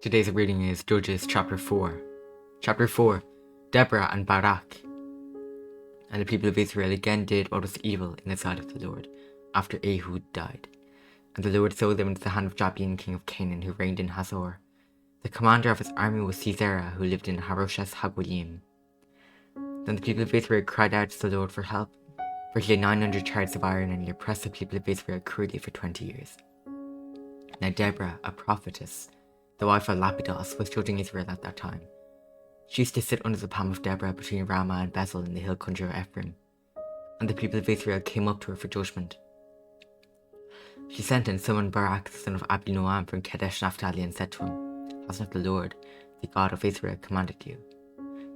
Today's reading is Judges chapter 4. Chapter 4. Deborah and Barak. And the people of Israel again did what was evil in the sight of the Lord, after Ehud died. And the Lord sold them into the hand of Jabin, king of Canaan, who reigned in Hazor. The commander of his army was Sisera, who lived in Harosheth Hagoyim. Then the people of Israel cried out to the Lord for help, for he had 900 chariots of iron, and he oppressed the people of Israel cruelly for 20 years. Now Deborah, a prophetess, the wife of Lapidos, was judging Israel at that time. She used to sit under the palm of Deborah between Ramah and Bethel in the hill country of Ephraim, and the people of Israel came up to her for judgment. She sent and summoned Barak, the son of Abinoam, from Kadesh Naphtali, and said to him, "Has not the Lord, the God of Israel, commanded you?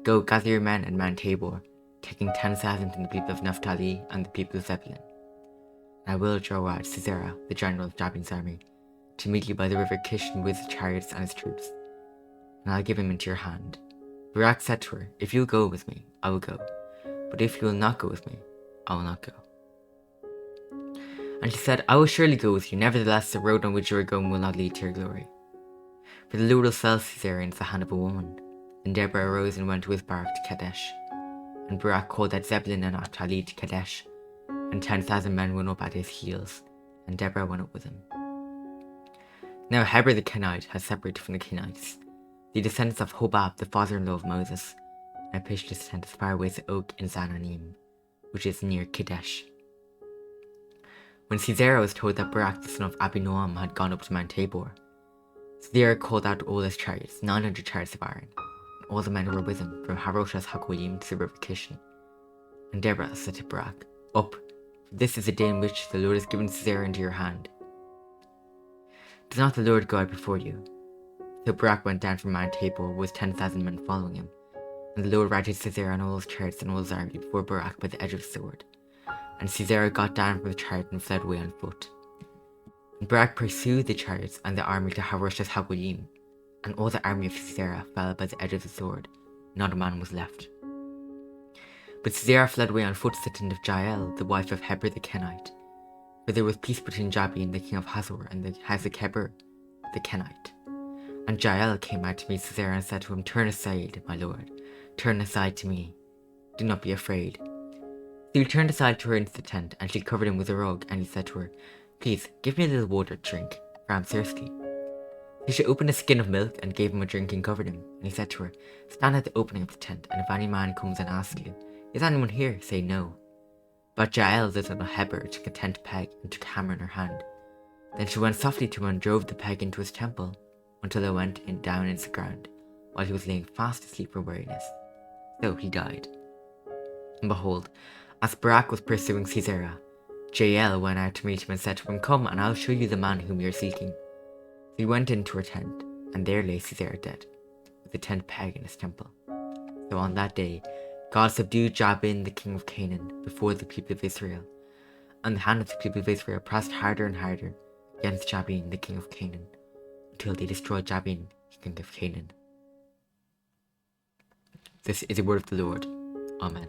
Go, gather your men at Mount Tabor, taking 10,000 from the people of Naphtali and the people of Zebulun. And I will draw out Sisera, the general of Jabin's army, to meet you by the river Kishon with his chariots and his troops, and I'll give him into your hand." Barak said to her, "If you will go with me, I will go, but if you will not go with me, I will not go." And she said, "I will surely go with you, nevertheless the road on which you are going will not lead to your glory. For the Lord will sell Sisera into the hand of a woman." And Deborah arose and went with Barak to Kadesh. And Barak called out Zebulun and Naphtali to Kadesh, and 10,000 men went up at his heels, and Deborah went up with him. Now Heber the Kenite had separated from the Kenites, the descendants of Hobab, the father-in-law of Moses, and pitched his tent as far away as the oak in Zananim, which is near Kadesh. When Sisera was told that Barak the son of Abinoam had gone up to Mount Tabor, Sisera called out all his chariots, 900 chariots of iron, and all the men who were with him, from Harosheth Hagoyim to the river Kishon. And Deborah said to Barak, "Up, for this is the day in which the Lord has given Sisera into your hand. Does not the Lord go out before you?" So Barak went down from Mount Tabor with 10,000 men following him, and the Lord routed Sisera and all his chariots and all his army before Barak by the edge of the sword. And Sisera got down from the chariot and fled away on foot. And Barak pursued the chariots and the army to Harosheth Hagoyim, and all the army of Sisera fell by the edge of the sword, not a man was left. But Sisera fled away on foot to the tent of Jael, the wife of Heber the Kenite, for there was peace between Jabin, the king of Hazor, and the house of Heber the Kenite. And Jael came out to meet Sisera and said to him, "Turn aside, my lord, turn aside to me. Do not be afraid." So he turned aside to her into the tent, and she covered him with a rug, and he said to her, "Please, give me a little water to drink, for I am thirsty." So she opened a skin of milk and gave him a drink and covered him, and he said to her, "Stand at the opening of the tent, and if any man comes and asks you, 'Is anyone here?' say no." But Jael, the son of Heber, took a tent peg and took a hammer in her hand. Then she went softly to him and drove the peg into his temple, until it went down into the ground, while he was laying fast asleep from weariness. So he died. And behold, as Barak was pursuing Sisera, Jael went out to meet him and said to him, "Come, and I'll show you the man whom you are seeking." So he went into her tent, and there lay Sisera dead, with the tent peg in his temple. So on that day, God subdued Jabin, the king of Canaan, before the people of Israel, and the hand of the people of Israel pressed harder and harder against Jabin, the king of Canaan, until they destroyed Jabin, king of Canaan. This is the word of the Lord. Amen.